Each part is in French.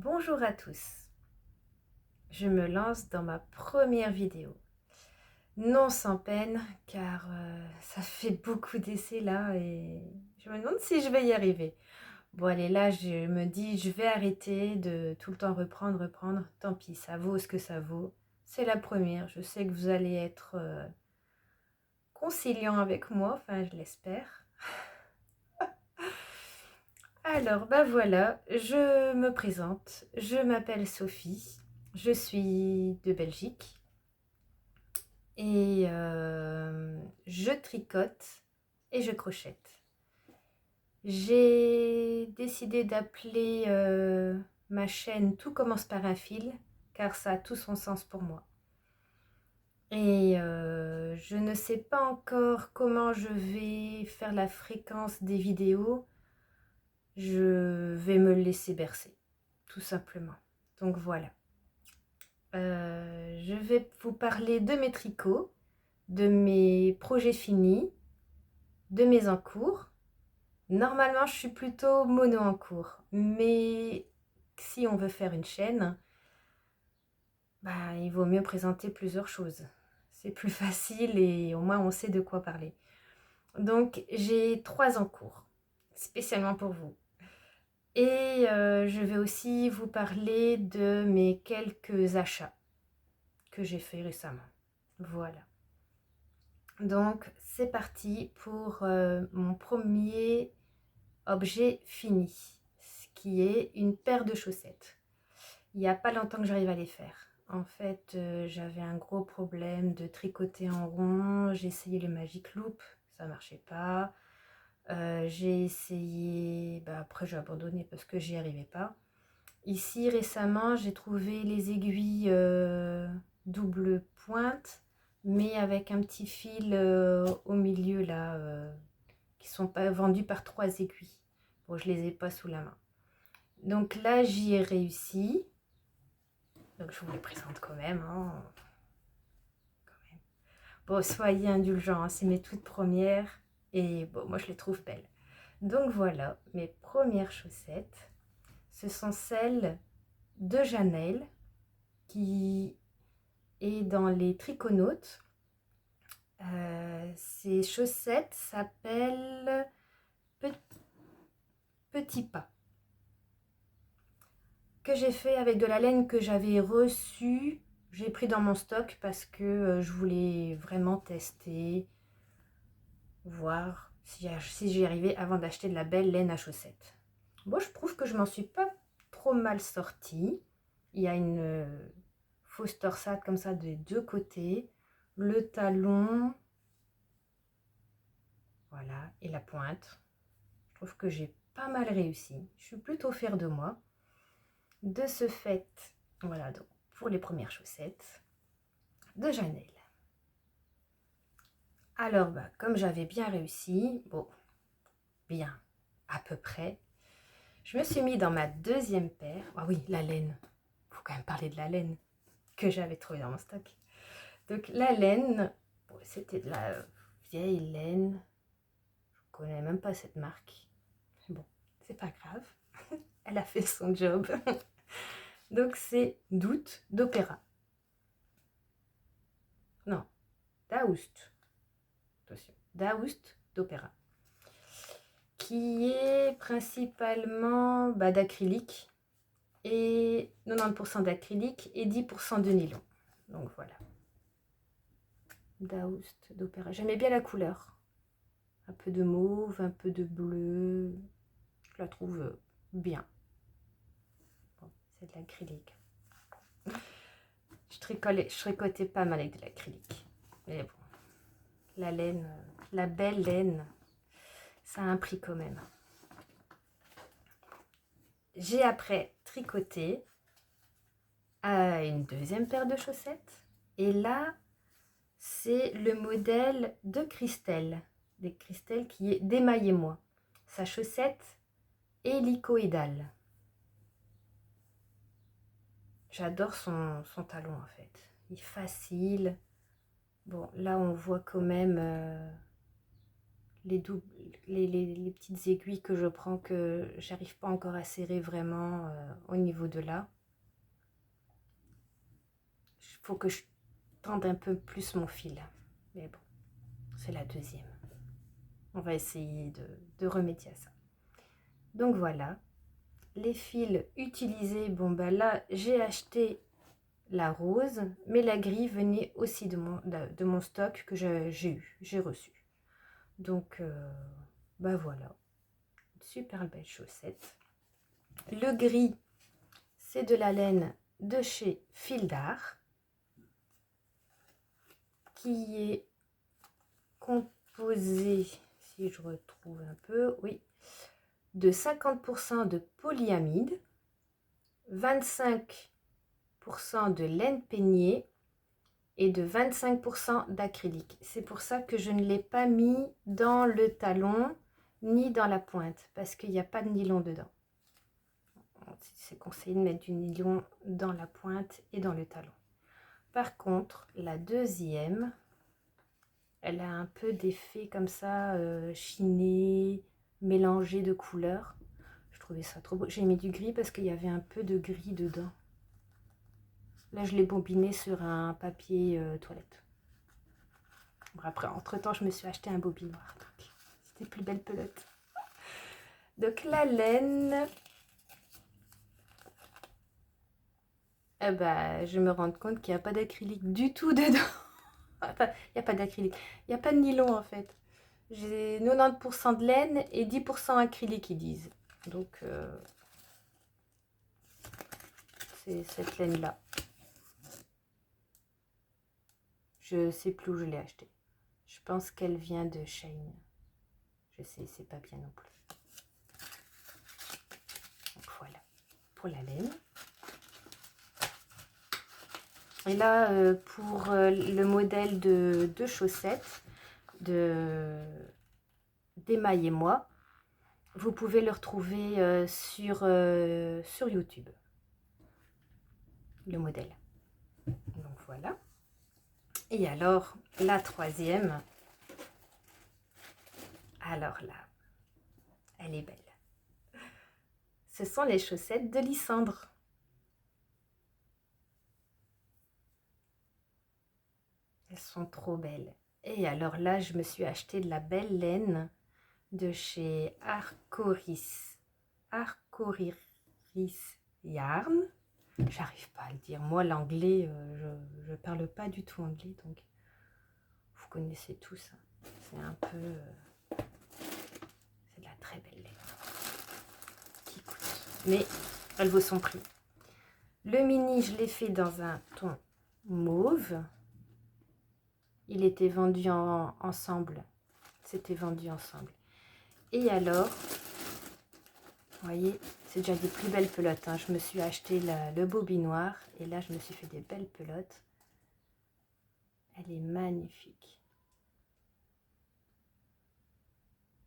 Bonjour à tous, je me lance dans ma première vidéo. Non sans peine, car ça fait beaucoup d'essais là et je me demande si je vais y arriver. Bon allez, là je me dis je vais arrêter de tout le temps reprendre. Tant pis, ça vaut ce que ça vaut. C'est la première, je sais que vous allez être conciliant avec moi, enfin je l'espère. Alors, bah voilà, je me présente, je m'appelle Sophie, je suis de Belgique et je tricote et je crochette. J'ai décidé d'appeler ma chaîne Tout commence par un fil, car ça a tout son sens pour moi. Et je ne sais pas encore comment je vais faire la fréquence des vidéos. Je vais me laisser bercer, tout simplement. Donc voilà. Je vais vous parler de mes tricots, de mes projets finis, de mes en cours. Normalement, je suis plutôt mono en cours, mais si on veut faire une chaîne, bah, il vaut mieux présenter plusieurs choses. C'est plus facile et au moins on sait de quoi parler. Donc j'ai 3 en cours, spécialement pour vous. Et je vais aussi vous parler de mes quelques achats que j'ai fait récemment. Voilà. Donc c'est parti pour mon premier objet fini, ce qui est une paire de chaussettes. Il n'y a pas longtemps que j'arrive à les faire. En fait, j'avais un gros problème de tricoter en rond. J'ai essayé le Magic Loop, ça marchait pas. J'ai essayé, bah après j'ai abandonné parce que j'y arrivais pas. Ici récemment, j'ai trouvé les aiguilles double pointe, mais avec un petit fil au milieu là, qui sont pas vendus par 3 aiguilles. Bon, je les ai pas sous la main. Donc là, j'y ai réussi. Donc je vous les présente quand même, hein. Bon, soyez indulgents, hein, c'est mes toutes premières. Et bon, moi je les trouve belles. Donc voilà, mes premières chaussettes. Ce sont celles de Janelle, qui est dans les Triconautes. Ces chaussettes s'appellent Petit Pas, que j'ai fait avec de la laine que j'avais reçue. J'ai pris dans mon stock parce que je voulais vraiment tester, voir si j'y arrivais avant d'acheter de la belle laine à chaussettes. Bon, je trouve que je m'en suis pas trop mal sortie. Il y a une fausse torsade comme ça des deux côtés, le talon, voilà, et la pointe. Je trouve que j'ai pas mal réussi. Je suis plutôt fière de moi. De ce fait, voilà donc pour les premières chaussettes de Janelle. Alors, bah, comme j'avais bien réussi, bon, bien, à peu près, je me suis mis dans ma deuxième paire. Ah oui, la laine. Faut quand même parler de la laine que j'avais trouvée dans mon stock. Donc la laine, bon, c'était de la vieille laine. Je connais même pas cette marque. Bon, c'est pas grave. Elle a fait son job. Donc c'est Doute d'Opéra. Non, Daoust. Attention, Daoust d'Opéra. Qui est principalement d'acrylique. Et 90% d'acrylique et 10% de nylon. Donc voilà. Daoust d'Opéra. J'aimais bien la couleur. Un peu de mauve, un peu de bleu. Je la trouve bien. Bon, c'est de l'acrylique. Je tricotais pas mal avec de l'acrylique. Mais bon, la laine, la belle laine, ça a un prix quand même. J'ai après tricoté une deuxième paire de chaussettes. Et là, c'est le modèle de Christelle. Des Christelle qui est d'Émaillez-moi. Sa chaussette hélicoïdale. J'adore son talon en fait. Il est facile. Bon, là on voit quand même les petites aiguilles que je prends que j'arrive pas encore à serrer vraiment au niveau de là. Il faut que je tende un peu plus mon fil. Mais bon, c'est la deuxième. On va essayer de remédier à ça. Donc voilà, les fils utilisés. Bon ben là, j'ai acheté la rose, mais la gris venait aussi de mon stock que j'ai reçu. Donc, ben voilà, super belle chaussette. Le gris, c'est de la laine de chez Fil d'Art, qui est composé, si je retrouve un peu, oui, de 50% de polyamide, 25% de laine peignée et de 25% d'acrylique. C'est pour ça que je ne l'ai pas mis dans le talon ni dans la pointe, parce qu'il n'y a pas de nylon dedans. C'est conseillé de mettre du nylon dans la pointe et dans le talon. Par contre, la deuxième, elle a un peu d'effet comme ça, chiné, mélangé de couleurs. Je trouvais ça trop beau. J'ai mis du gris parce qu'il y avait un peu de gris dedans. Là, je l'ai bobiné sur un papier toilette. Bon, après, entre-temps, je me suis acheté un bobinoir. C'était plus belle pelote. Donc, la laine... Eh ben, je me rends compte qu'il n'y a pas d'acrylique du tout dedans. Enfin, il n'y a pas d'acrylique. Il n'y a pas de nylon, en fait. J'ai 90% de laine et 10% acrylique, ils disent. Donc, c'est cette laine-là. Je sais plus où je l'ai achetée. Je pense qu'elle vient de Shein. Je sais, c'est pas bien non plus. Donc voilà, pour la laine. Et là, pour le modèle de chaussettes d'Emaille et moi, vous pouvez le retrouver sur YouTube, le modèle. Donc voilà. Et alors, la troisième, alors là, elle est belle. Ce sont les chaussettes de Lysandre. Elles sont trop belles. Et alors là, je me suis acheté de la belle laine de chez Arcoris Yarn. J'arrive pas à le dire. Moi, l'anglais, je parle pas du tout anglais, donc vous connaissez tout ça. C'est un peu... c'est de la très belle laine qui coûte. Mais elle vaut son prix. Le mini, je l'ai fait dans un ton mauve. Il était vendu ensemble. C'était vendu ensemble. Et alors, vous voyez, c'est déjà des plus belles pelotes. Hein. Je me suis acheté le bobinoir et là, je me suis fait des belles pelotes. Elle est magnifique.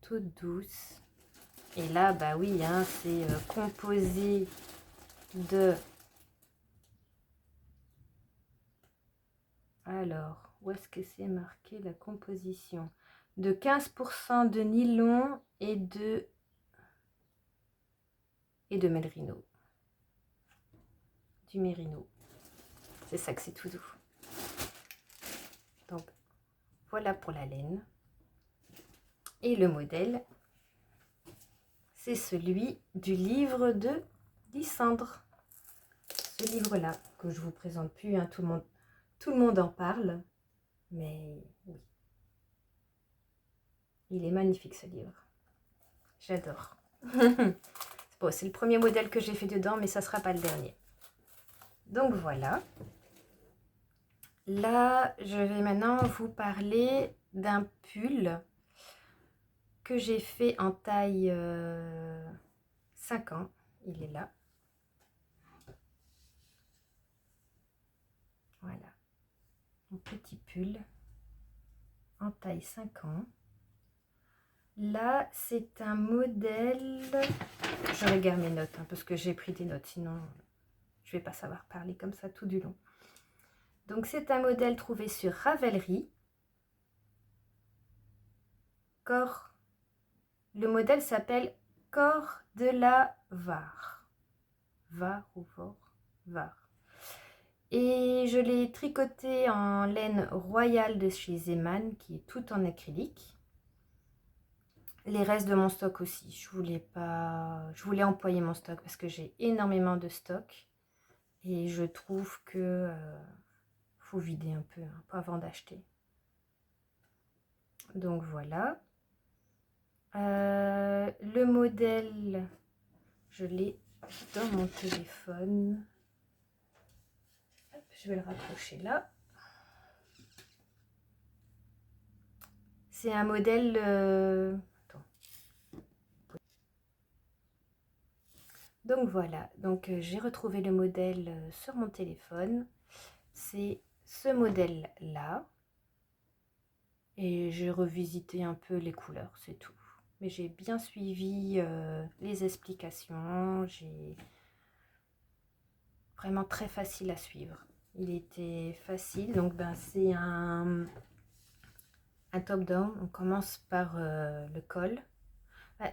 Toute douce. Et là, bah oui, hein, c'est composé de... Alors, où est-ce que c'est marqué la composition? De 15% de nylon et de mérino. Du mérino. C'est ça que c'est tout doux. Donc, voilà pour la laine. Et le modèle, c'est celui du livre de Lysandre. Ce livre-là, que je vous présente plus, hein, tout le monde en parle. Mais oui, il est magnifique ce livre. J'adore. Bon, c'est le premier modèle que j'ai fait dedans, mais ça ne sera pas le dernier. Donc voilà. Là, je vais maintenant vous parler d'un pull que j'ai fait en taille 5 ans. Il est là. Voilà. Mon petit pull en taille 5 ans. Là, c'est un modèle... Je regarde mes notes, hein, parce que j'ai pris des notes, sinon je ne vais pas savoir parler comme ça tout du long. Donc, c'est un modèle trouvé sur Ravelry. Corps Le modèle s'appelle Corps de la Var. Var ou Vor? Var. Et je l'ai tricoté en laine royale de chez Zeman, qui est tout en acrylique. Les restes de mon stock aussi. Je voulais employer mon stock parce que j'ai énormément de stock. Et je trouve que faut vider un peu hein, avant d'acheter. Donc voilà. Le modèle, je l'ai dans mon téléphone. Hop, je vais le raccrocher là. C'est un modèle... Attends. Donc voilà, donc j'ai retrouvé le modèle sur mon téléphone. C'est ce modèle-là. Et j'ai revisité un peu les couleurs, c'est tout. Mais j'ai bien suivi les explications. J'ai vraiment très facile à suivre. Il était facile, donc ben, c'est un top-down. On commence par le col.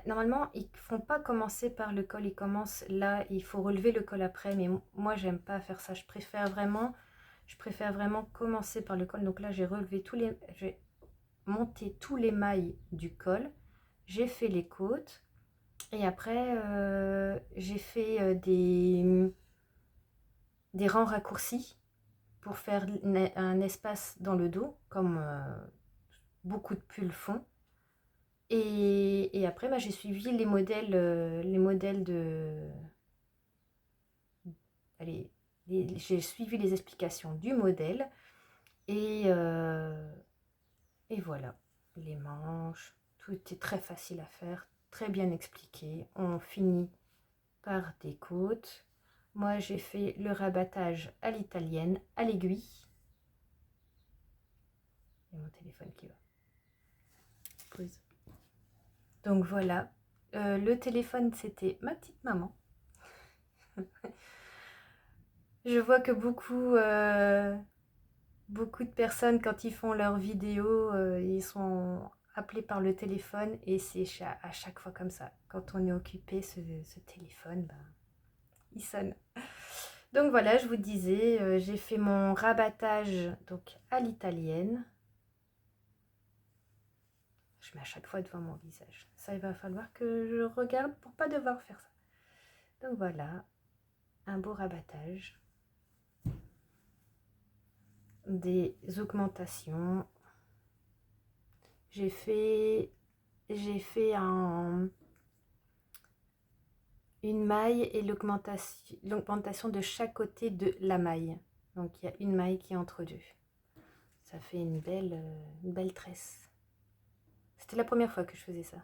Normalement, ils ne font pas commencer par le col, ils commencent là, il faut relever le col après, mais moi, j'aime pas faire ça. Je préfère vraiment commencer par le col. Donc là, j'ai monté tous les mailles du col, j'ai fait les côtes, et après, j'ai fait des rangs raccourcis pour faire un espace dans le dos, comme beaucoup de pulls font. Et après, bah, j'ai suivi les modèles de... Allez, j'ai suivi les explications du modèle. Et voilà, les manches, tout est très facile à faire, très bien expliqué. On finit par des côtes. Moi, j'ai fait le rabattage à l'italienne, à l'aiguille. Il y a mon téléphone qui va. Pause. Donc voilà, le téléphone, c'était ma petite maman. Je vois que beaucoup de personnes, quand ils font leurs vidéos, ils sont appelés par le téléphone et c'est à chaque fois comme ça. Quand on est occupé, ce téléphone, ben, il sonne. Donc voilà, je vous disais, j'ai fait mon rabattage donc à l'italienne. Je mets à chaque fois devant mon visage. Ça, il va falloir que je regarde pour pas devoir faire ça. Donc voilà, un beau rabattage. Des augmentations. J'ai fait une maille et l'augmentation de chaque côté de la maille. Donc il y a une maille qui est entre deux. Ça fait une belle tresse. C'était la première fois que je faisais ça.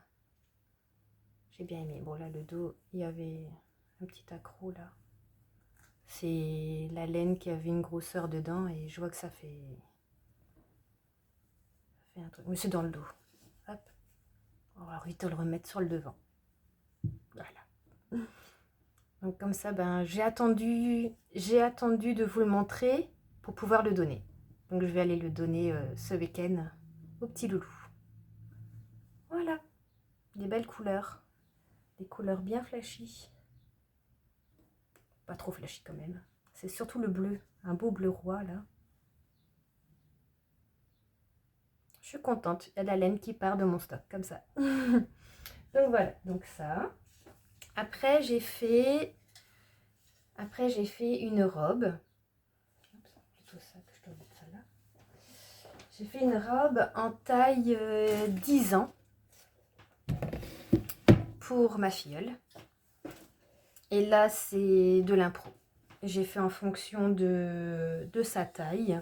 J'ai bien aimé. Bon là le dos, il y avait un petit accroc là. C'est la laine qui avait une grosseur dedans et je vois que ça fait un truc. Mais c'est dans le dos. Hop. On va vite le remettre sur le devant. Voilà. Donc comme ça, ben, j'ai attendu de vous le montrer pour pouvoir le donner. Donc je vais aller le donner ce week-end au petit loulou. Voilà, des belles couleurs. Des couleurs bien flashy. Pas trop flashy quand même. C'est surtout le bleu, un beau bleu roi là. Je suis contente, il y a de la laine qui part de mon stock, comme ça. Donc voilà, donc ça. Après j'ai fait une robe. Plutôt ça que je dois mettre ça là. J'ai fait une robe en taille 10 ans pour ma filleule. Et là, c'est de l'impro. J'ai fait en fonction de sa taille.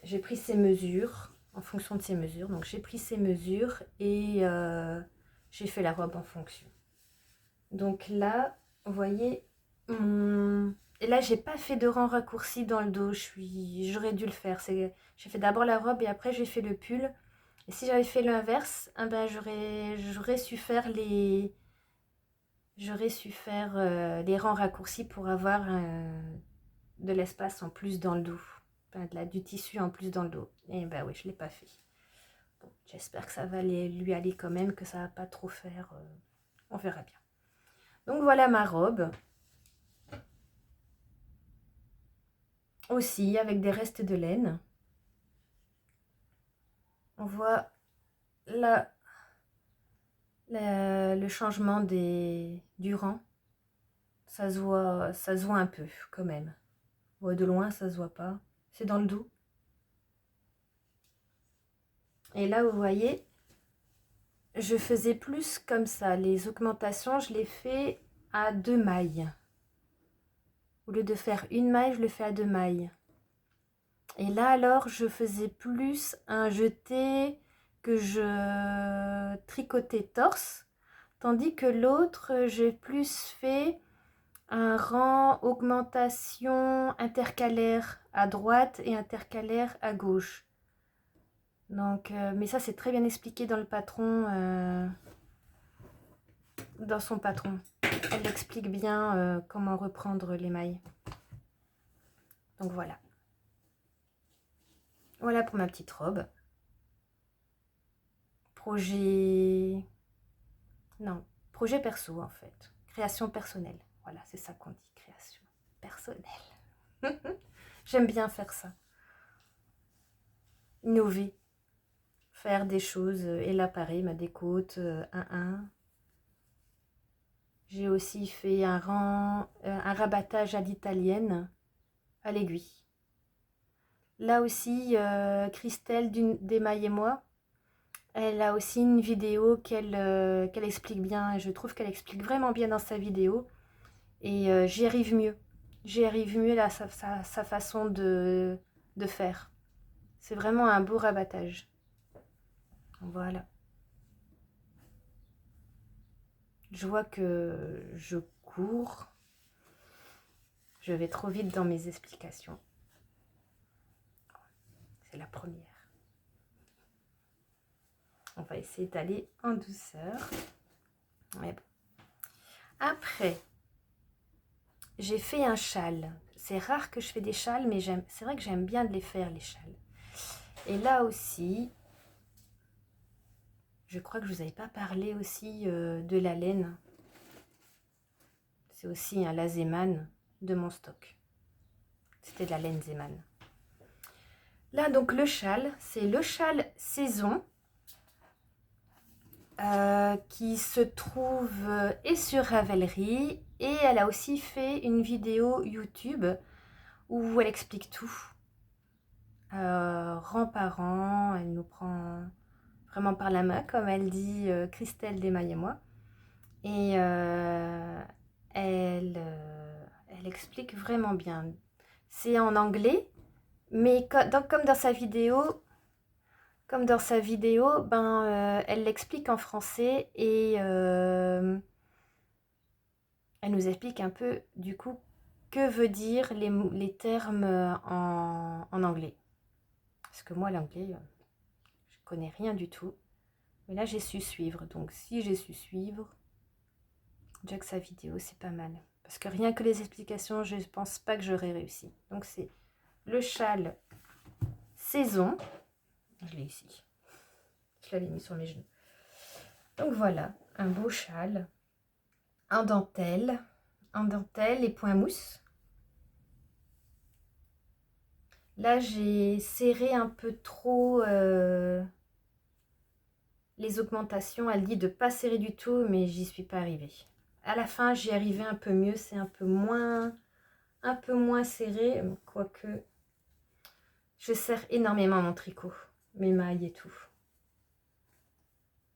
J'ai pris ses mesures, en fonction de ses mesures. Donc, j'ai pris ses mesures et j'ai fait la robe en fonction. Donc là, vous voyez, et là, j'ai pas fait de rang raccourci dans le dos. J'aurais dû le faire. J'ai fait d'abord la robe et après, j'ai fait le pull. Et si j'avais fait l'inverse, eh ben, j'aurais su faire les rangs raccourcis pour avoir de l'espace en plus dans le dos. Enfin, du tissu en plus dans le dos. Et ben oui, je ne l'ai pas fait. Bon, Bon, j'espère que ça va lui aller quand même, que ça va pas trop faire. On verra bien. Donc voilà ma robe. Aussi avec des restes de laine. On voit là le changement du rang. Ça se voit un peu quand même. Ouais, de loin, ça se voit pas. C'est dans le dos. Et là, vous voyez, je faisais plus comme ça. Les augmentations, je les fais à 2 mailles. Au lieu de faire une maille, je le fais à 2 mailles. Et là, alors, je faisais plus un jeté que je tricotais torse. Tandis que l'autre, j'ai plus fait un rang augmentation intercalaire à droite et intercalaire à gauche. Donc, mais ça, c'est très bien expliqué dans le patron, dans son patron. Elle explique bien comment reprendre les mailles. Donc voilà. Voilà pour ma petite robe. Projet... Non, projet perso en fait. Création personnelle. Voilà, c'est ça qu'on dit, création personnelle. J'aime bien faire ça. Innover. Faire des choses. Et là, pareil, ma décote 1-1. J'ai aussi fait un rabattage à l'italienne à l'aiguille. Là aussi, Christelle d'Emaille et moi, elle a aussi une vidéo qu'elle explique bien. Et je trouve qu'elle explique vraiment bien dans sa vidéo. Et j'y arrive mieux. J'y arrive mieux là, sa façon de faire. C'est vraiment un beau rabattage. Voilà. Je vois que je cours. Je vais trop vite dans mes explications. C'est la première. On va essayer d'aller en douceur. Mais bon. Après, j'ai fait un châle. C'est rare que je fais des châles, mais c'est vrai que j'aime bien de les faire, les châles. Et là aussi, je crois que je ne vous avais pas parlé aussi de la laine. C'est aussi un la Zeman de mon stock. C'était de la laine Zeman. Là, donc, le châle, c'est le châle saison qui se trouve et sur Ravelry. Et elle a aussi fait une vidéo YouTube où elle explique tout. Rang par rang, elle nous prend vraiment par la main, comme elle dit Christelle d'Emaille et moi. Et elle explique vraiment bien. C'est en anglais, mais comme dans sa vidéo, elle l'explique en français et elle nous explique un peu du coup que veut dire les termes en anglais. Parce que moi, l'anglais, je connais rien du tout. Mais là, j'ai su suivre. Donc, si j'ai su suivre, déjà que sa vidéo, c'est pas mal. Parce que rien que les explications, je ne pense pas que j'aurais réussi. Donc, c'est le châle saison. Je l'ai ici. Je l'avais mis sur mes genoux. Donc, voilà, un beau châle en dentelle et point mousse. Là, j'ai serré un peu trop les augmentations. Elle dit de ne pas serrer du tout, mais j'y suis pas arrivée. À la fin, j'y arrivais un peu mieux. C'est un peu moins serré, quoique je serre énormément mon tricot, mes mailles et tout.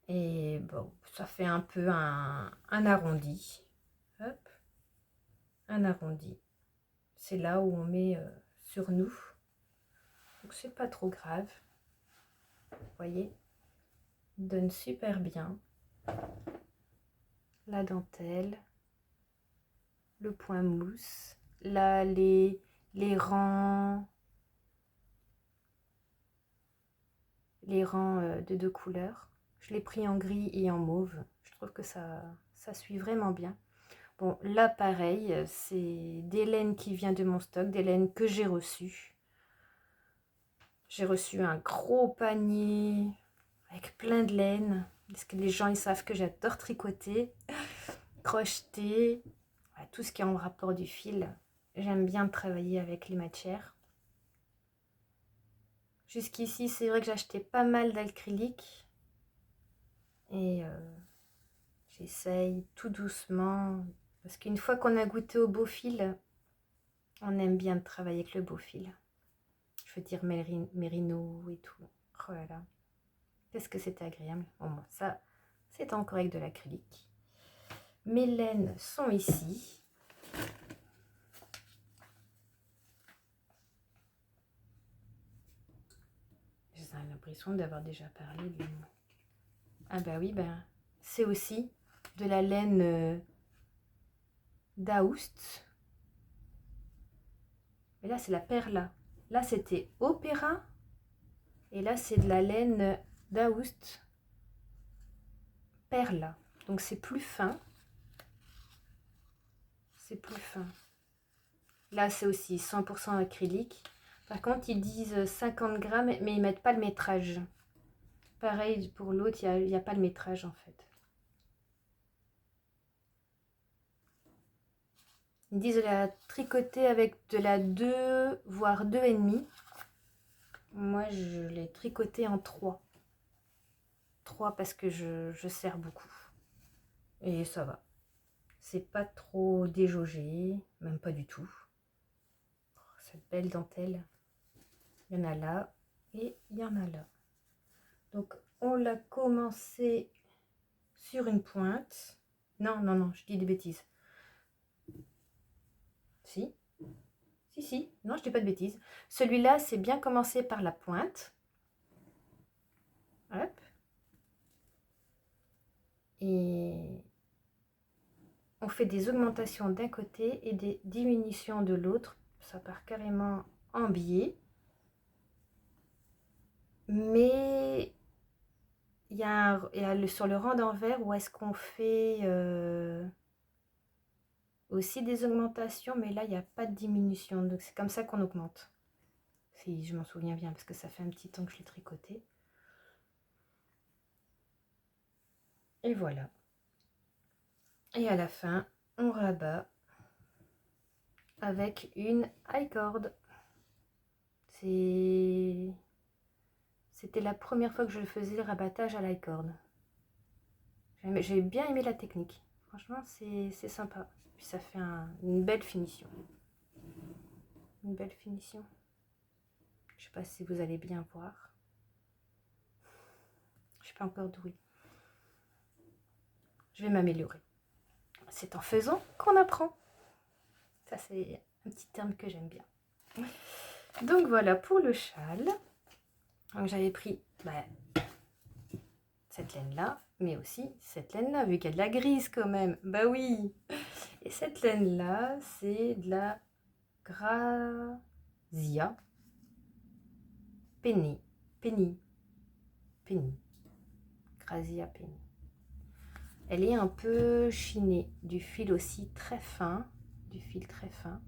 Et bon, ça fait un peu un arrondi. Hop, un arrondi. C'est là où on met sur nous. Donc c'est pas trop grave. Vous voyez, il donne super bien. La dentelle, le point mousse. Là, les rangs de 2 couleurs. Je l'ai pris en gris et en mauve. Je trouve que ça suit vraiment bien. Bon, là, pareil, c'est des laines qui viennent de mon stock, des laines que j'ai reçues. J'ai reçu un gros panier. avec plein de laine. Parce que les gens, ils savent que j'adore tricoter, crocheter, voilà, tout ce qui est en rapport du fil. J'aime bien travailler avec les matières. Jusqu'ici, c'est vrai que j'achetais pas mal d'acrylique. Et j'essaye tout doucement. Parce qu'une fois qu'on a goûté au beau fil, on aime bien travailler avec le beau fil. Je veux dire mérino et tout. Oh là là. Qu'est-ce que c'était agréable. Bon, ça, c'est encore avec de l'acrylique. Mes laines sont ici. J'ai l'impression d'avoir déjà parlé de... Ah bah oui, ben, c'est aussi de la laine d'Aoust. Mais là, c'est la Perla. Là, c'était Opéra. Et là, c'est de la laine d'Aoust Perla. Donc, c'est plus fin. C'est plus fin. Là, c'est aussi 100% acrylique. Par contre, ils disent 50 grammes, mais ils ne mettent pas le métrage. Pareil pour l'autre, il n'y a pas le métrage en fait. Ils disent de la tricoter avec de la 2, voire 2,5. Moi, je l'ai tricoté en 3. 3 parce que je serre beaucoup. Et ça va. C'est pas trop déjaugé, même pas du tout. Cette belle dentelle. Il y en a là et il y en a là. Donc, on l'a commencé sur une pointe. Non, non, non, je dis des bêtises. Si. Si. Non, je dis pas de bêtises. Celui-là, c'est bien commencé par la pointe. Hop. Et on fait des augmentations d'un côté et des diminutions de l'autre. Ça part carrément en biais. Mais il y a, sur le rang d'envers où est-ce qu'on fait aussi des augmentations, mais là il n'y a pas de diminution, donc c'est comme ça qu'on augmente, si je m'en souviens bien, parce que ça fait un petit temps que je l'ai tricoté. Et voilà, et à la fin on rabat avec une high cord. C'était la première fois que je faisais le rabattage à la high cord. J'ai bien aimé la technique, franchement c'est sympa, puis ça fait une belle finition. Une belle finition. Je sais pas si vous allez bien voir. Je suis pas encore douée. Je vais m'améliorer. C'est en faisant qu'on apprend. Ça, c'est un petit terme que j'aime bien. Donc voilà pour le châle. Donc j'avais pris cette laine-là, mais aussi cette laine-là, vu qu'il y a de la grise quand même. Bah oui. Et cette laine-là, c'est de la Grazia Penny. Grazia Penny. Elle est un peu chinée, du fil aussi très fin, du fil très fin.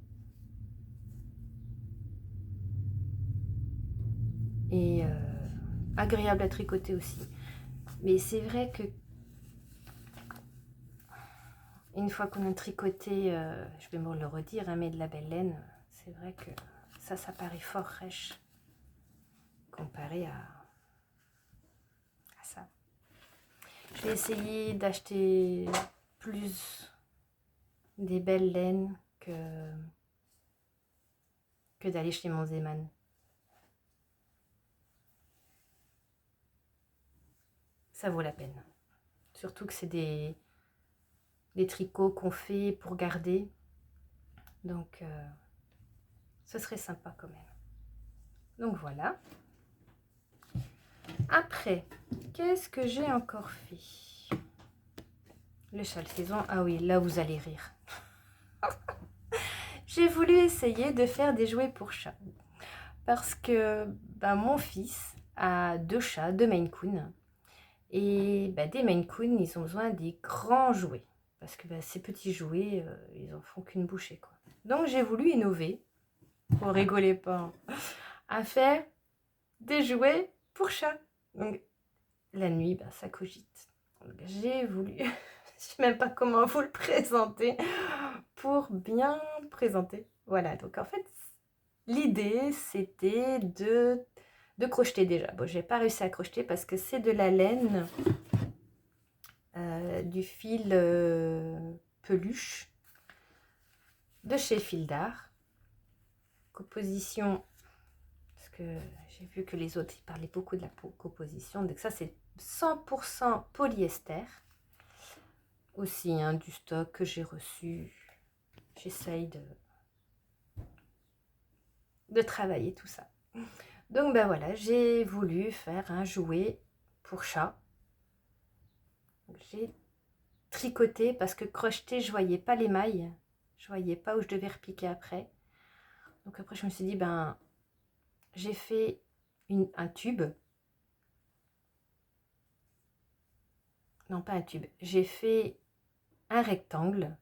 Et agréable à tricoter aussi. Mais c'est vrai que une fois qu'on a tricoté, je vais me le redire, hein, mais de la belle laine, c'est vrai que ça paraît fort rêche comparé à ça. Je vais essayer d'acheter plus des belles laines que d'aller chez Monzeman. Ça vaut la peine. Surtout que c'est des tricots qu'on fait pour garder. Donc, ce serait sympa quand même. Donc voilà. Après, qu'est-ce que j'ai encore fait? Le châle saison. Ah oui, là vous allez rire. J'ai voulu essayer de faire des jouets pour chats. Parce que mon fils a 2 chats, 2 Maine Coon. Et des Maine Coon, ils ont besoin des grands jouets. Parce que ces petits jouets, ils en font qu'une bouchée, quoi. Donc j'ai voulu innover, vous rigolez pas, à faire des jouets pour chats. Donc la nuit, ben, ça cogite. Donc, j'ai voulu, je sais même pas comment vous le présenter, pour bien présenter. Voilà, donc en fait, l'idée, c'était de crocheter déjà. Bon, j'ai pas réussi à crocheter parce que c'est de la laine, du fil peluche de chez Fil d'Art. Composition, parce que j'ai vu que les autres ils parlaient beaucoup de la composition, donc ça c'est 100% polyester. Aussi, hein, du stock que j'ai reçu. J'essaye de travailler tout ça. Donc ben voilà, j'ai voulu faire un jouet pour chat. J'ai tricoté parce que crocheter, je voyais pas les mailles. Je voyais pas où je devais repiquer après. Donc après, je me suis dit, ben, j'ai fait un tube. Non, pas un tube. J'ai fait un rectangle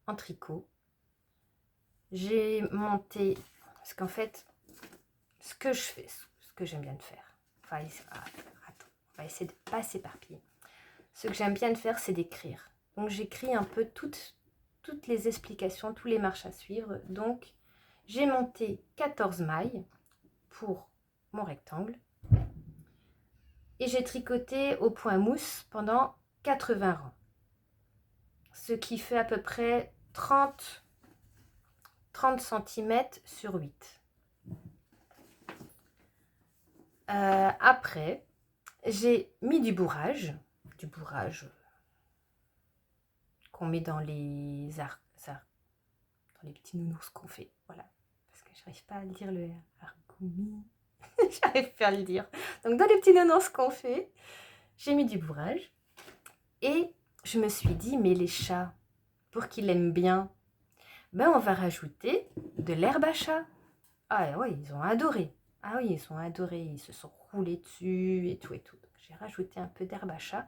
en tricot. J'ai monté, parce qu'en fait, ce que je fais, ce que j'aime bien de faire, enfin, attends, on va essayer de ne pas s'éparpiller. Ce que j'aime bien de faire, c'est d'écrire. Donc j'écris un peu toutes les explications, tous les marches à suivre. Donc j'ai monté 14 mailles pour mon rectangle et j'ai tricoté au point mousse pendant 80 rangs, ce qui fait à peu près 30 cm sur 8. Après, j'ai mis du bourrage qu'on met dans les dans les petits nounours qu'on fait, voilà, parce que j'arrive pas à dire le argoumi, j'arrive pas à le dire. Donc dans les petits nounours qu'on fait, j'ai mis du bourrage et je me suis dit, mais les chats, pour qu'ils l'aiment bien, ben on va rajouter de l'herbe à chat. Ah ouais, ils ont adoré. Ah oui, ils ont adoré, ils se sont roulés dessus et tout et tout. J'ai rajouté un peu d'herbe à chat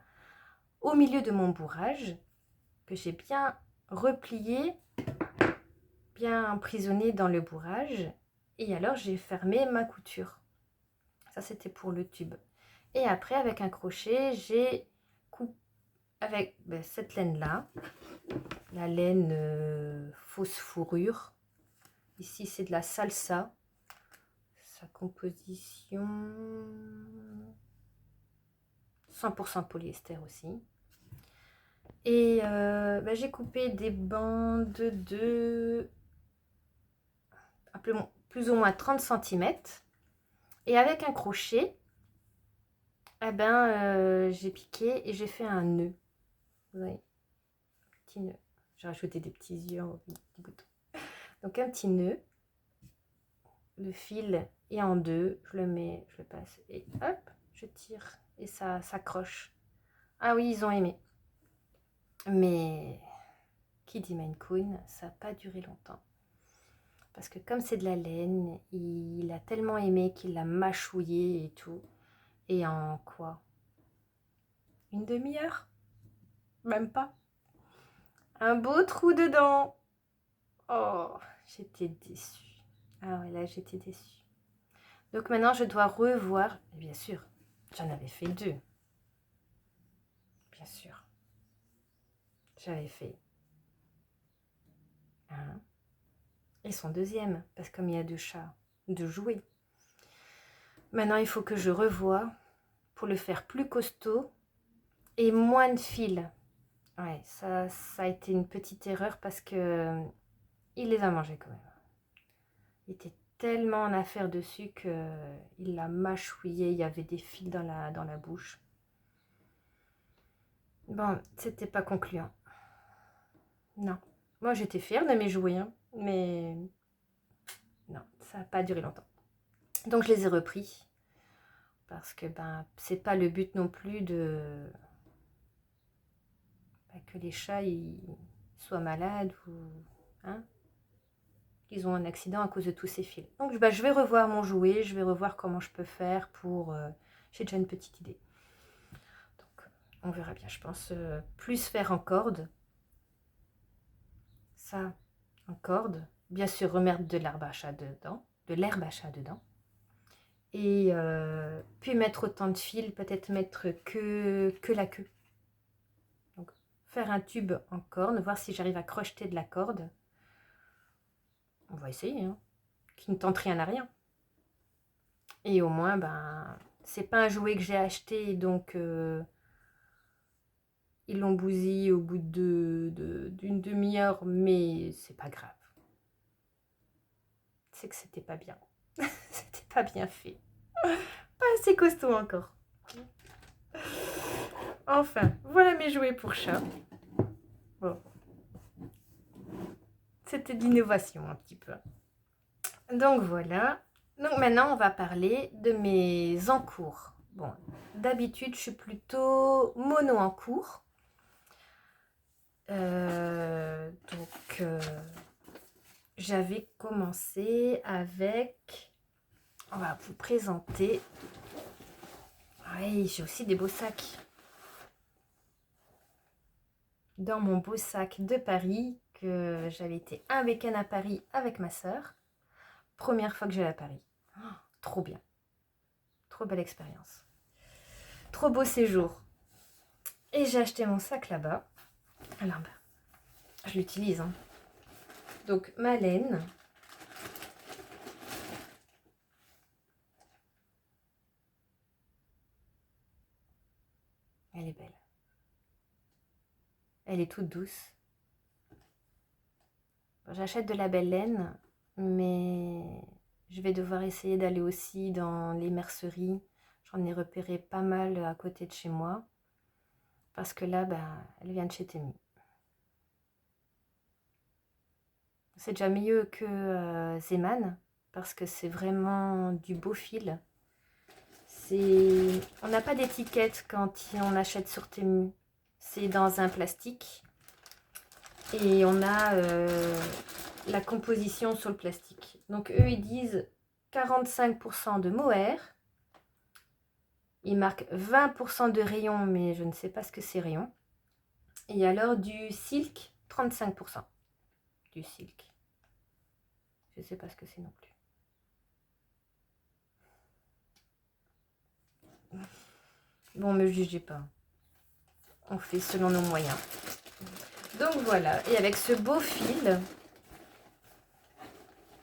au milieu de mon bourrage que j'ai bien replié, bien emprisonné dans le bourrage. Et alors j'ai fermé ma couture. Ça c'était pour le tube. Et après avec un crochet, j'ai coupé avec cette laine là, la laine fausse fourrure. Ici c'est de la salsa. Sa composition 100% polyester aussi. Et j'ai coupé des bandes de plus ou moins 30 cm. Et avec un crochet, j'ai piqué et j'ai fait un nœud. Vous voyez, un petit nœud. J'ai rajouté des petits yeux en petits boutons. Donc un petit nœud. Le fil est en deux. Je le mets, je le passe et hop, je tire et ça s'accroche. Ah oui, ils ont aimé. Mais qui dit Maine Coon, ça n'a pas duré longtemps. Parce que comme c'est de la laine, il a tellement aimé qu'il l'a mâchouillé et tout. Et en quoi? Une demi-heure? Même pas. Un beau trou dedans. Oh, j'étais déçue. Ah ouais, là j'étais déçue. Donc maintenant je dois revoir. Et bien sûr, j'en avais fait 2. Bien sûr. J'avais fait un et son deuxième. Parce que comme il y a 2 chats, 2 jouets. Maintenant il faut que je revoie pour le faire plus costaud et moins de fils. Ouais, ça a été une petite erreur parce que il les a mangés quand même. Il était tellement en affaire dessus que il l'a mâchouillé. Il y avait des fils dans la bouche. Bon, c'était pas concluant. Non. Moi, j'étais fière de mes jouets, hein, mais non, ça n'a pas duré longtemps. Donc, je les ai repris parce que c'est pas le but non plus de que les chats ils soient malades ou hein, qu'ils ont un accident à cause de tous ces fils. Donc je vais revoir mon jouet, je vais revoir comment je peux faire pour... j'ai déjà une petite idée. Donc on verra bien, je pense plus faire en corde. Ça, en corde. Bien sûr, remettre de l'herbe à chat dedans. et puis mettre autant de fil, peut-être mettre que la queue. Donc faire un tube en corne, voir si j'arrive à crocheter de la corde. On va essayer, hein, qui ne tente rien à rien. Et au moins, ben, c'est pas un jouet que j'ai acheté, donc ils l'ont bousillé au bout d'une demi-heure, mais c'est pas grave. C'est que c'était pas bien. C'était pas bien fait. Pas assez costaud encore. Enfin, voilà mes jouets pour chat. Bon. C'était de l'innovation un petit peu. Donc voilà. Donc maintenant, on va parler de mes encours. Bon, d'habitude, je suis plutôt mono encours. J'avais commencé avec... On va vous présenter... Oui, j'ai aussi des beaux sacs. Dans mon beau sac de Paris, que j'avais été un week-end à Paris avec ma sœur. Première fois que j'allais à Paris. Oh, trop bien. Trop belle expérience. Trop beau séjour. Et j'ai acheté mon sac là-bas. Alors, bah, je l'utilise. Hein. Donc, ma laine. Elle est belle. Elle est toute douce. Bon, j'achète de la belle laine, mais je vais devoir essayer d'aller aussi dans les merceries. J'en ai repéré pas mal à côté de chez moi. Parce que là, ben, elle vient de chez Temu. C'est déjà mieux que Zeman, parce que c'est vraiment du beau fil. On n'a pas d'étiquette quand on achète sur Temu. C'est dans un plastique. Et on a la composition sur le plastique. Donc eux, ils disent 45% de mohair. Ils marquent 20% de rayon, mais je ne sais pas ce que c'est rayon. Et alors du silk, 35% du silk. Je ne sais pas ce que c'est non plus. Bon, me jugez pas. On fait selon nos moyens. Donc voilà, et avec ce beau fil,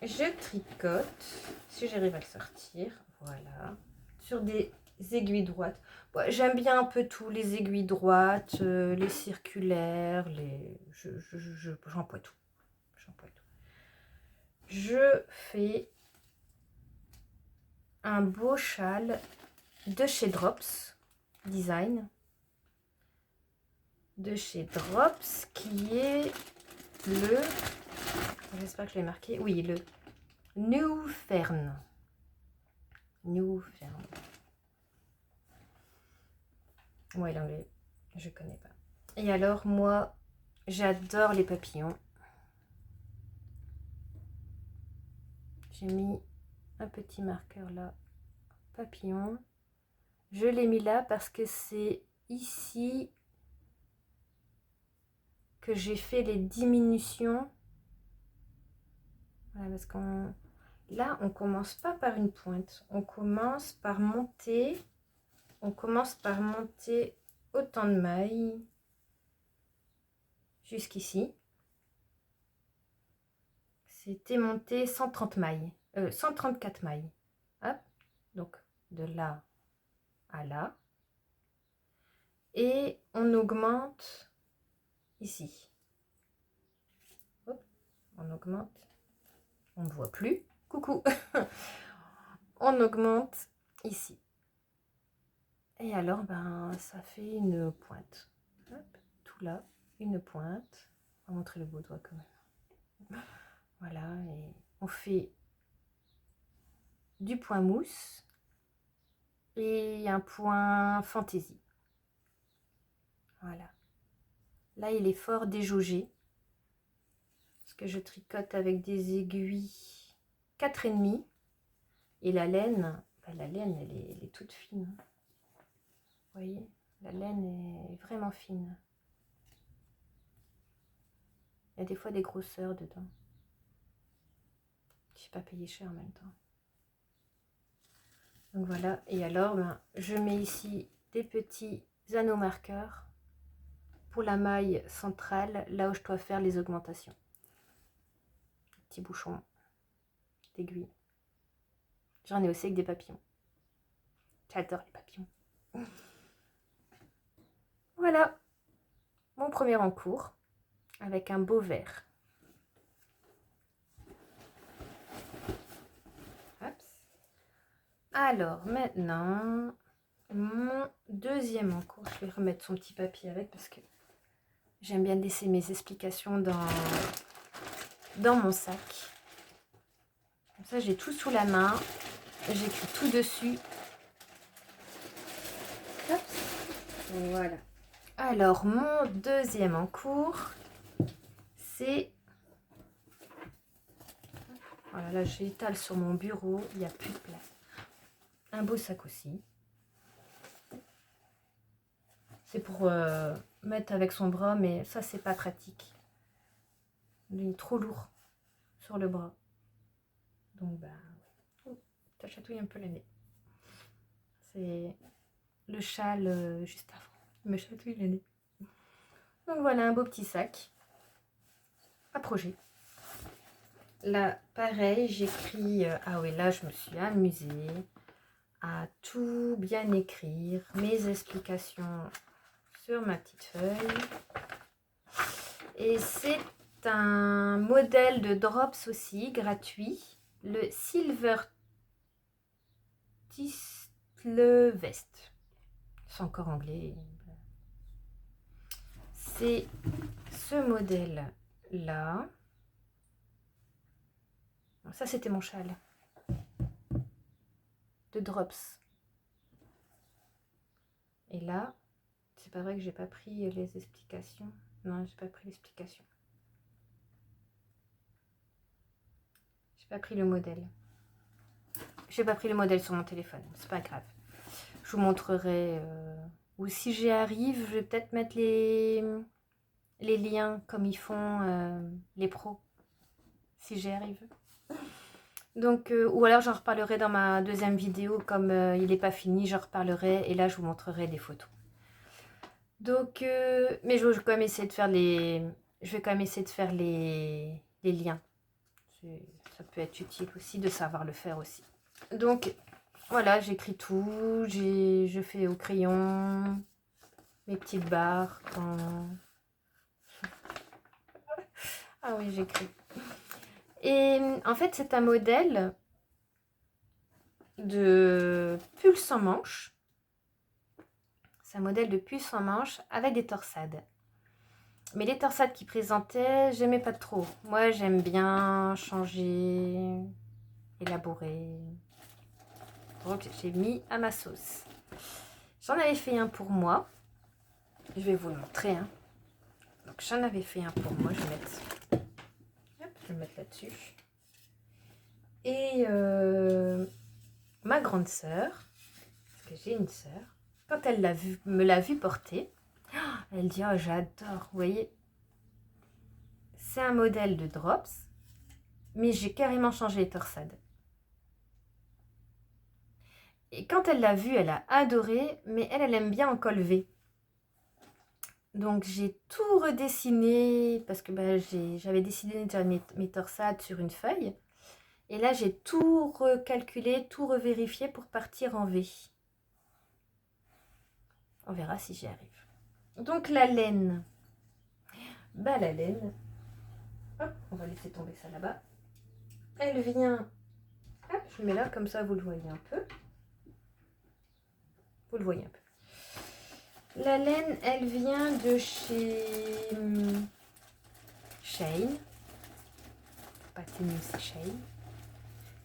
je tricote, si j'arrive à le sortir, voilà, sur des aiguilles droites. Bon, j'aime bien un peu tout, les aiguilles droites, les circulaires, j'emploie tout. J'emploie tout. Je fais un beau châle de chez Drops Design. De chez Drops qui est le... J'espère que je l'ai marqué. Oui, le New Fern. New Fern. Ouais, l'anglais, je connais pas. Et alors, moi, j'adore les papillons. J'ai mis un petit marqueur là, papillon. Je l'ai mis là parce que c'est ici que j'ai fait les diminutions. Voilà, parce qu'on... Là, on commence pas par une pointe. On commence par monter. On commence par monter autant de mailles jusqu'ici. C'était monté 130 mailles. 134 mailles. Hop. Donc, de là à là. Et on augmente ici. Hop, on augmente. On ne voit plus. Coucou. On augmente ici. Et alors, ben, ça fait une pointe. Hop, tout là, une pointe. On va montrer le beau doigt quand même. Voilà, et on fait du point mousse et un point fantaisie. Voilà. Là, il est fort déjaugé. Parce que je tricote avec des aiguilles 4,5. Et la laine, ben, elle est toute fine. Vous voyez, la laine est vraiment fine. Il y a des fois des grosseurs dedans. Je n'ai pas payé cher en même temps. Donc voilà, et alors je mets ici des petits anneaux marqueurs pour la maille centrale, là où je dois faire les augmentations. Petit bouchon d'aiguille. J'en ai aussi avec des papillons. J'adore les papillons. Voilà mon premier en cours avec un beau vert. Alors maintenant, mon deuxième en cours, je vais remettre son petit papier avec parce que j'aime bien laisser mes explications dans mon sac. Comme ça, j'ai tout sous la main, j'écris tout dessus. Hop. Voilà. Alors, mon deuxième en cours, c'est... Voilà, là, j'étale sur mon bureau, il n'y a plus de place. Un beau sac aussi. C'est pour mettre avec son bras, mais ça, c'est pas pratique. Il est trop lourd sur le bras. Donc, bah, oh, ça chatouille un peu le nez. C'est le châle juste avant. Il me chatouille le nez. Donc, voilà un beau petit sac à projet. Là, pareil, j'écris... ah oui, là, je me suis amusée à tout bien écrire. Mes explications sur ma petite feuille. Et c'est un modèle de drops aussi, gratuit. Le Silver Tisle Vest. C'est encore anglais. C'est ce modèle-là. Ça, c'était mon châle de drops. Et là, c'est pas vrai que j'ai pas pris les explications. Non, j'ai pas pris l'explication. J'ai pas pris le modèle. J'ai pas pris le modèle sur mon téléphone. C'est pas grave. Je vous montrerai. Ou si j'y arrive, je vais peut-être mettre les liens comme ils font les pros. Si j'y arrive. Donc, ou alors j'en reparlerai dans ma deuxième vidéo. Comme il n'est pas fini, j'en reparlerai. Et là, je vous montrerai des photos. Donc, mais je vais quand même essayer de faire les... Je vais quand même essayer de faire les liens. Ça peut être utile aussi de savoir le faire aussi. Donc, voilà, j'écris tout. Je fais au crayon mes petites barres. Ah oui, j'écris. Et en fait, c'est un modèle de pull sans manche. C'est un modèle de pull sans manche avec des torsades. Mais les torsades qu'il présentait, j'aimais pas trop. Moi, j'aime bien changer, élaborer. Donc, j'ai mis à ma sauce. J'en avais fait un pour moi. Je vais vous le montrer. Hein. Donc, j'en avais fait un pour moi. Je vais mettre, hop, je vais le mettre là-dessus. Et ma grande sœur, parce que j'ai une sœur, quand elle me l'a vu porter, elle dit « Oh, j'adore !» Vous voyez, c'est un modèle de drops, mais j'ai carrément changé les torsades. Et quand elle l'a vu, elle a adoré, mais elle aime bien en col V. Donc j'ai tout redessiné, parce que bah, j'avais dessiné déjà mes torsades sur une feuille. Et là, j'ai tout recalculé, tout revérifié pour partir en V. On verra si j'y arrive. Donc la laine. Bah la laine. Hop, on va laisser tomber ça là-bas. Elle vient... Hop, je le mets là, comme ça vous le voyez un peu. Vous le voyez un peu. La laine, elle vient de chez Shane. Pas Temu, c'est Shane.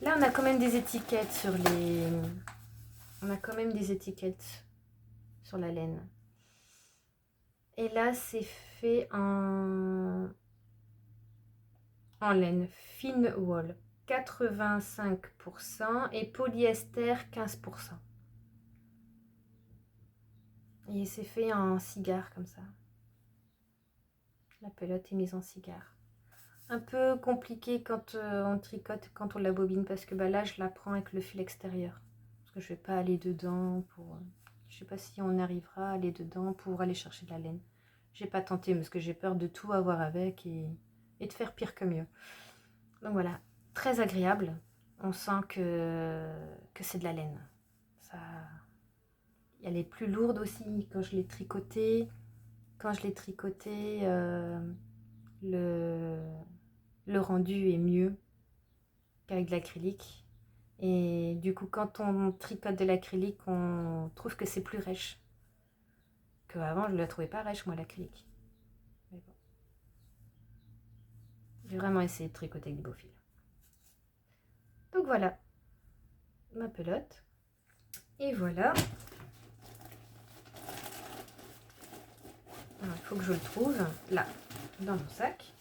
Là, on a quand même des étiquettes sur les... On a quand même des étiquettes sur la laine. Et là, c'est fait en laine fine wool, 85% et polyester 15%. Et c'est fait en cigare comme ça. La pelote est mise en cigare. Un peu compliqué quand on tricote, quand on la bobine, parce que bah, là, je la prends avec le fil extérieur. Parce que je vais pas aller dedans pour... Je sais pas si on arrivera à aller dedans pour aller chercher de la laine. J'ai pas tenté parce que j'ai peur de tout avoir avec et de faire pire que mieux. Donc voilà, très agréable. On sent que c'est de la laine. Ça... Elle est plus lourde aussi quand je l'ai tricotée. Quand je l'ai tricotée, le rendu est mieux qu'avec de l'acrylique. Et du coup, quand on tricote de l'acrylique, on trouve que c'est plus rêche. Qu'avant, je ne la trouvais pas rêche, moi, l'acrylique. Mais bon. J'ai vraiment essayé de tricoter avec du beau fil. Donc voilà, ma pelote. Et voilà. Il faut que je le trouve là, dans mon sac.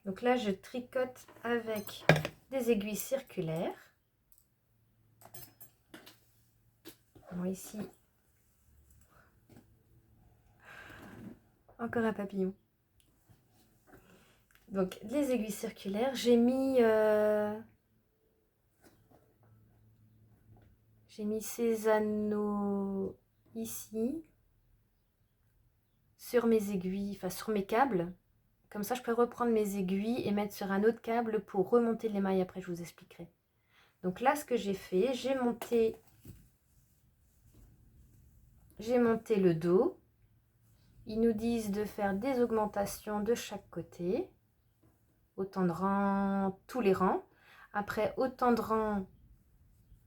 Donc là, je tricote avec des aiguilles circulaires. Bon, ici, encore un papillon. Donc, les aiguilles circulaires, j'ai mis ces anneaux ici, sur mes aiguilles, enfin sur mes câbles. Comme ça, je peux reprendre mes aiguilles et mettre sur un autre câble pour remonter les mailles. Après, je vous expliquerai. Donc là, ce que j'ai fait, j'ai monté le dos. Ils nous disent de faire des augmentations de chaque côté. Autant de rangs, tous les rangs. Après, autant de rangs,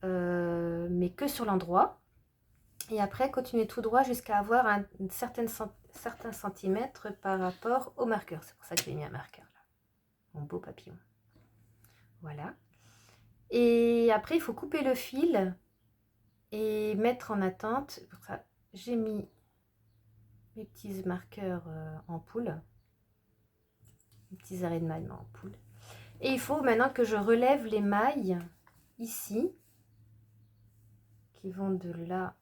mais que sur l'endroit. Et après, continuer tout droit jusqu'à avoir certains centimètres par rapport au marqueur. C'est pour ça que j'ai mis un marqueur là. Mon beau papillon. Voilà. Et après, il faut couper le fil et mettre en attente. Pour ça, j'ai mis mes petits marqueurs en poule. Mes petits arrêts de mailles en poule. Et il faut maintenant que je relève les mailles ici, qui vont de là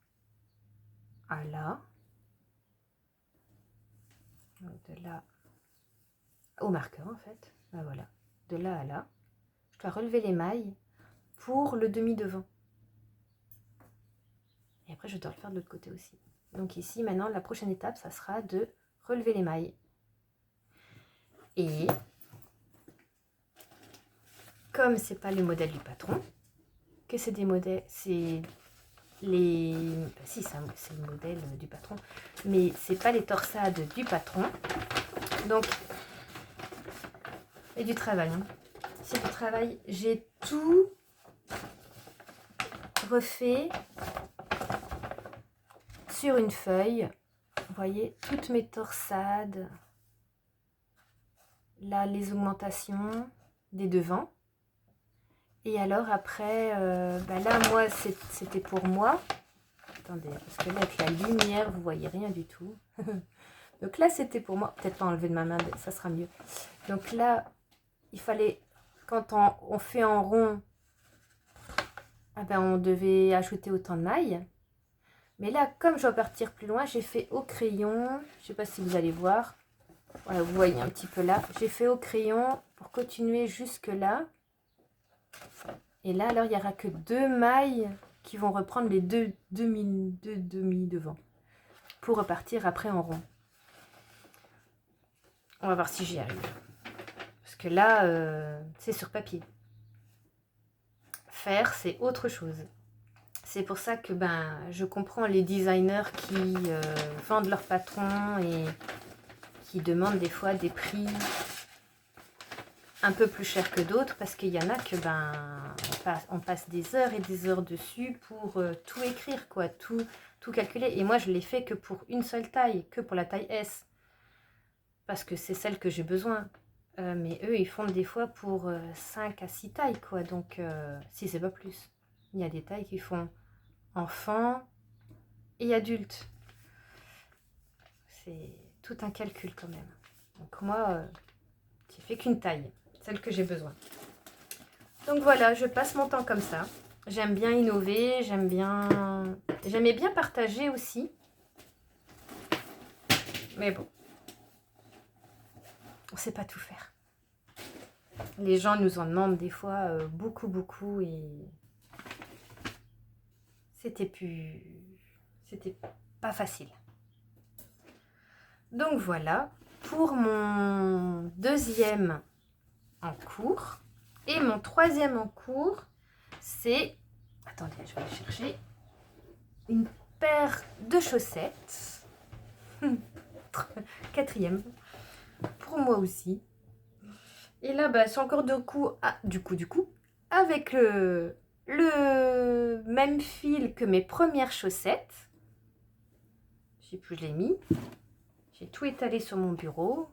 à là. De là au marqueur en fait. Ben voilà, de là à là. Je dois relever les mailles pour le demi-devant. Et après, je dois le faire de l'autre côté aussi. Donc ici, maintenant, la prochaine étape, ça sera de relever les mailles. Et comme c'est pas le modèle du patron, que c'est des modèles, c'est les... Si, c'est le modèle du patron, mais c'est pas les torsades du patron. Donc, et du travail. Hein. C'est du travail. J'ai tout refait sur une feuille. Vous voyez, toutes mes torsades. Là, les augmentations des devants. Et alors après, là, moi, c'était pour moi. Attendez, parce que là, avec la lumière, vous voyez rien du tout. Donc là, c'était pour moi. Peut-être pas enlever de ma main, ça sera mieux. Donc là, il fallait, quand on fait en rond, on devait ajouter autant de mailles. Mais là, comme je vais partir plus loin, j'ai fait au crayon. Je ne sais pas si vous allez voir. Voilà, vous voyez un petit peu là. J'ai fait au crayon pour continuer jusque là. Et là, alors, il n'y aura que 2 mailles qui vont reprendre les deux demi devant. Pour repartir après en rond. On va voir si j'y arrive. Parce que là, c'est sur papier. Faire, c'est autre chose. C'est pour ça que je comprends les designers qui vendent leurs patrons et qui demandent des fois des prix un peu plus chers que d'autres parce qu'il y en a que on passe des heures et des heures dessus pour tout écrire, quoi, tout calculer. Et moi, je l'ai fait que pour une seule taille, que pour la taille S. Parce que c'est celle que j'ai besoin. Mais eux, ils font des fois pour 5 à 6 tailles, quoi. Donc, si c'est pas plus. Il y a des tailles qui font enfant et adulte. C'est tout un calcul quand même. Donc moi, j'ai fait qu'une taille, celle que j'ai besoin. Donc voilà, je passe mon temps comme ça. J'aime bien innover, j'aimais bien partager aussi. Mais bon, on ne sait pas tout faire. Les gens nous en demandent des fois beaucoup et c'était pas facile. Donc voilà pour mon deuxième en cours. Et mon troisième en cours, c'est, attendez, je vais aller chercher une paire de chaussettes. Quatrième, pour moi aussi. Et là, bah, c'est encore du coup, avec le même fil que mes premières chaussettes. Je sais plus où je l'ai mis. J'ai tout étalé sur mon bureau.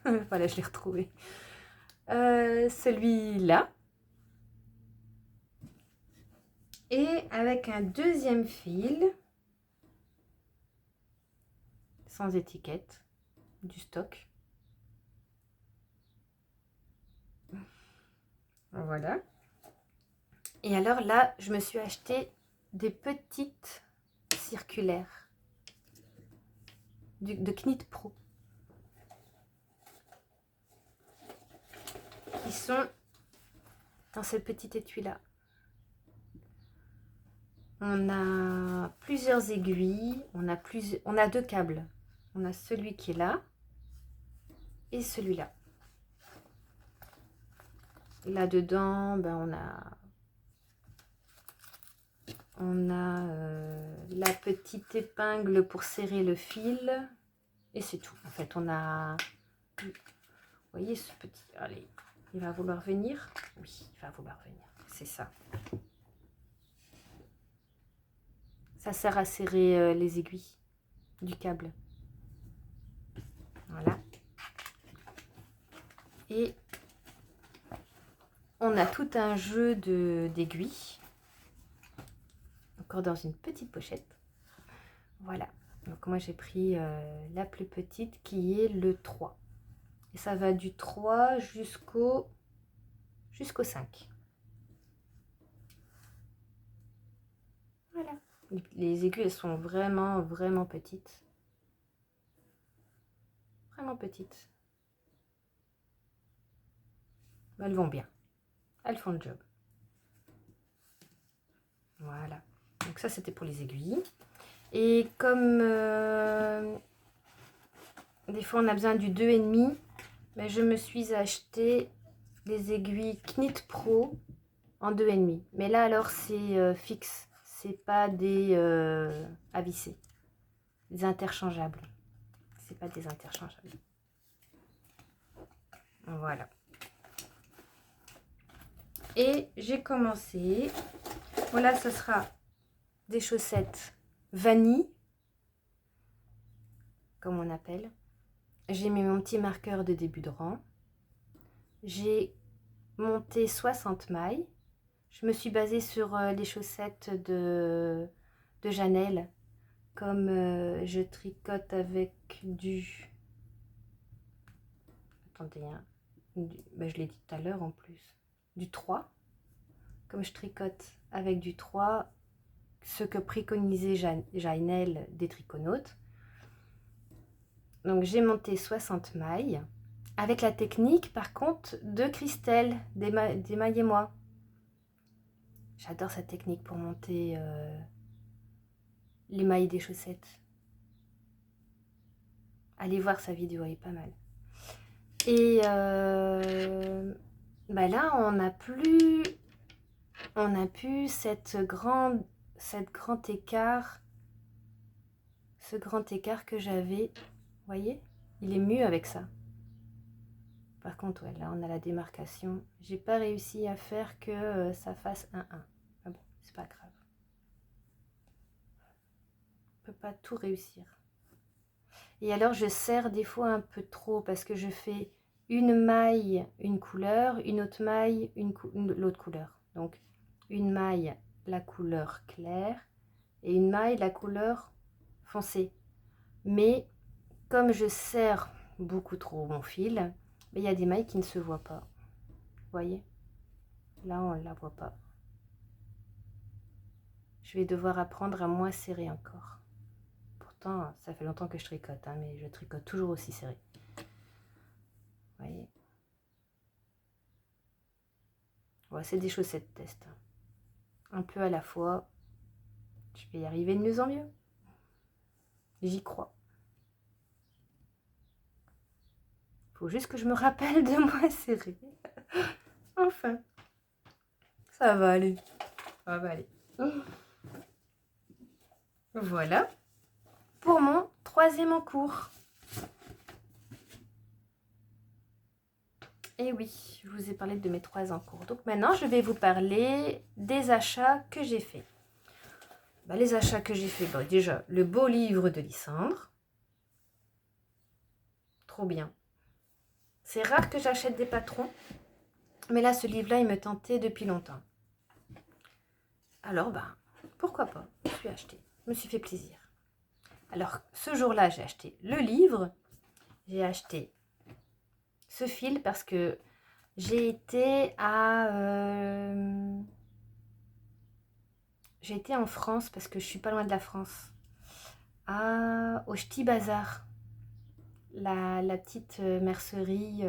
Voilà, je l'ai retrouvé. Celui-là. Et avec un deuxième fil, sans étiquette, du stock. Voilà. Et alors là, je me suis acheté des petites circulaires de Knit Pro. Qui sont dans ce petit étui-là. On a plusieurs aiguilles, on a deux câbles. On a celui qui est là et celui-là. Là-dedans, ben on a la petite épingle pour serrer le fil. Et c'est tout. En fait, on a... Vous voyez ce petit... Allez, il va vouloir venir. Oui, il va vouloir venir. C'est ça. Ça sert à serrer les aiguilles du câble. Voilà. Et on a tout un jeu d'aiguilles. Encore dans une petite pochette. Voilà. Donc moi j'ai pris la plus petite qui est le 3. Et ça va du 3 jusqu'au 5. Voilà. Les aiguilles elles sont vraiment petites. Vraiment petites. Elles vont bien. Elles font le job. Voilà. Donc ça c'était pour les aiguilles. Et comme des fois on a besoin du 2,5, mais je me suis acheté des aiguilles Knit Pro en 2,5. Mais là alors c'est fixe, c'est pas des à visser, des interchangeables. C'est pas des interchangeables. Voilà. Et j'ai commencé. Voilà, ce sera des chaussettes vanille, comme on appelle. J'ai mis mon petit marqueur de début de rang. J'ai monté 60 mailles. Je me suis basée sur les chaussettes de Janelle. Comme je tricote avec du... Attendez, hein. Ben, je l'ai dit tout à l'heure en plus. Du 3. Comme je tricote avec du 3, ce que préconisait Janelle des triconautes. Donc j'ai monté 60 mailles. Avec la technique par contre de Christelle, des mailles et moi. J'adore cette technique pour monter les mailles des chaussettes. Allez voir sa vidéo, elle est pas mal. Et bah là, on n'a plus ce grand écart, que j'avais. Vous voyez, il est mieux avec ça. Par contre, ouais, là, on a la démarcation. J'ai pas réussi à faire que ça fasse 1-1. Ah bon, c'est pas grave. On peut pas tout réussir. Et alors, je serre des fois un peu trop parce que je fais une maille, une couleur, une autre maille, l'autre couleur. Donc, une maille, la couleur claire et une maille, la couleur foncée. Mais comme je serre beaucoup trop mon fil, il y a des mailles qui ne se voient pas. Vous voyez? Là, on ne la voit pas. Je vais devoir apprendre à moins serrer encore. Pourtant, ça fait longtemps que je tricote, hein, mais je tricote toujours aussi serré. Vous voyez? Ouais, c'est des chaussettes test. Un peu à la fois. Je vais y arriver de mieux en mieux. J'y crois. Faut juste que je me rappelle de moi serrer. Enfin. Ça va aller. Ça va aller. Voilà. Pour mon 3e en cours. Et oui, je vous ai parlé de mes 3 en cours. Donc maintenant, je vais vous parler des achats que j'ai faits. Les achats que j'ai faits, déjà, le beau livre de Lysandre. Trop bien. C'est rare que j'achète des patrons. Mais là, ce livre-là, il me tentait depuis longtemps. Alors, pourquoi pas, je suis acheté. Je me suis fait plaisir. Alors, ce jour-là, j'ai acheté le livre. J'ai acheté ce fil parce que j'ai été en France parce que je suis pas loin de la France. Au Ch'ti Bazar. La petite mercerie.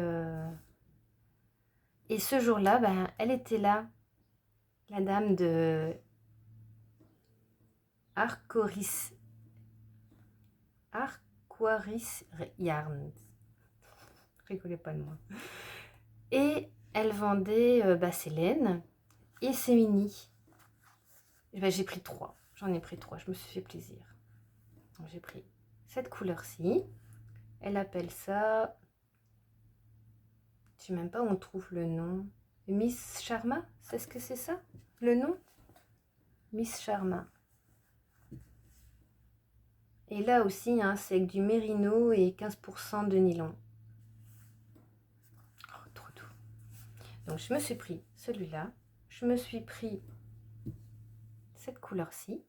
Et ce jour-là, elle était là. La dame de Arcoris Yarn. Rigolez pas de moi. Et elle vendait ses laines et ses mini. J'ai pris 3. J'en ai pris 3. Je me suis fait plaisir. Donc j'ai pris cette couleur-ci. Elle appelle ça... Je sais même pas où on trouve le nom. Miss Sharma, c'est ce que c'est ça? Le nom? Miss Sharma. Et là aussi, c'est avec du mérino et 15% de nylon. Oh, trop doux. Donc je me suis pris celui-là. Je me suis pris cette couleur-ci.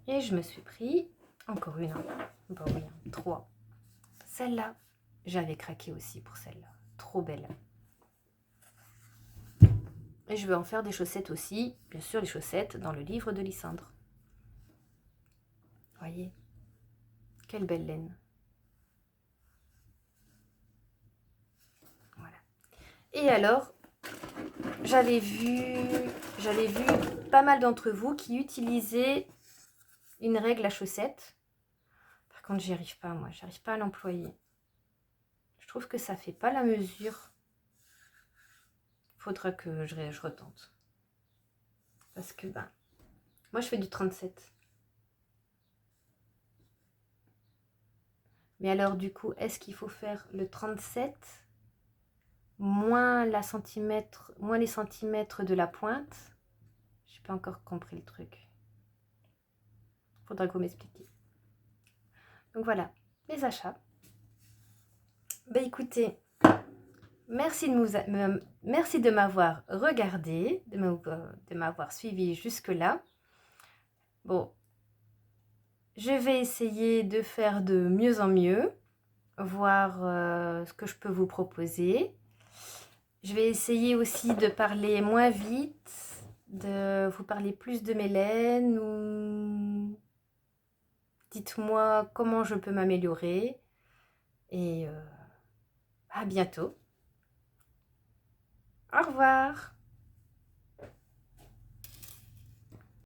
Et je me suis pris encore une. Bon oui, 3. Celle-là, j'avais craqué aussi pour celle-là. Trop belle. Et je vais en faire des chaussettes aussi. Bien sûr, les chaussettes dans le livre de Lysandre. Voyez, quelle belle laine. Voilà. Et alors, j'avais vu pas mal d'entre vous qui utilisaient une règle à chaussettes. Par contre, j'y arrive pas, moi. J'arrive pas à l'employer. Je trouve que ça fait pas la mesure. Faudra que je retente. Parce que, moi, je fais du 37. Mais alors, du coup, est-ce qu'il faut faire le 37 moins les centimètres de la pointe? Je n'ai pas encore compris le truc. Faudra que vous m'expliquiez. Donc voilà, les achats. Écoutez, merci de m'avoir regardé, de m'avoir suivi jusque-là. Bon, je vais essayer de faire de mieux en mieux, voir ce que je peux vous proposer. Je vais essayer aussi de parler moins vite, de vous parler plus de mes laines ou dites-moi comment je peux m'améliorer. Et à bientôt. Au revoir.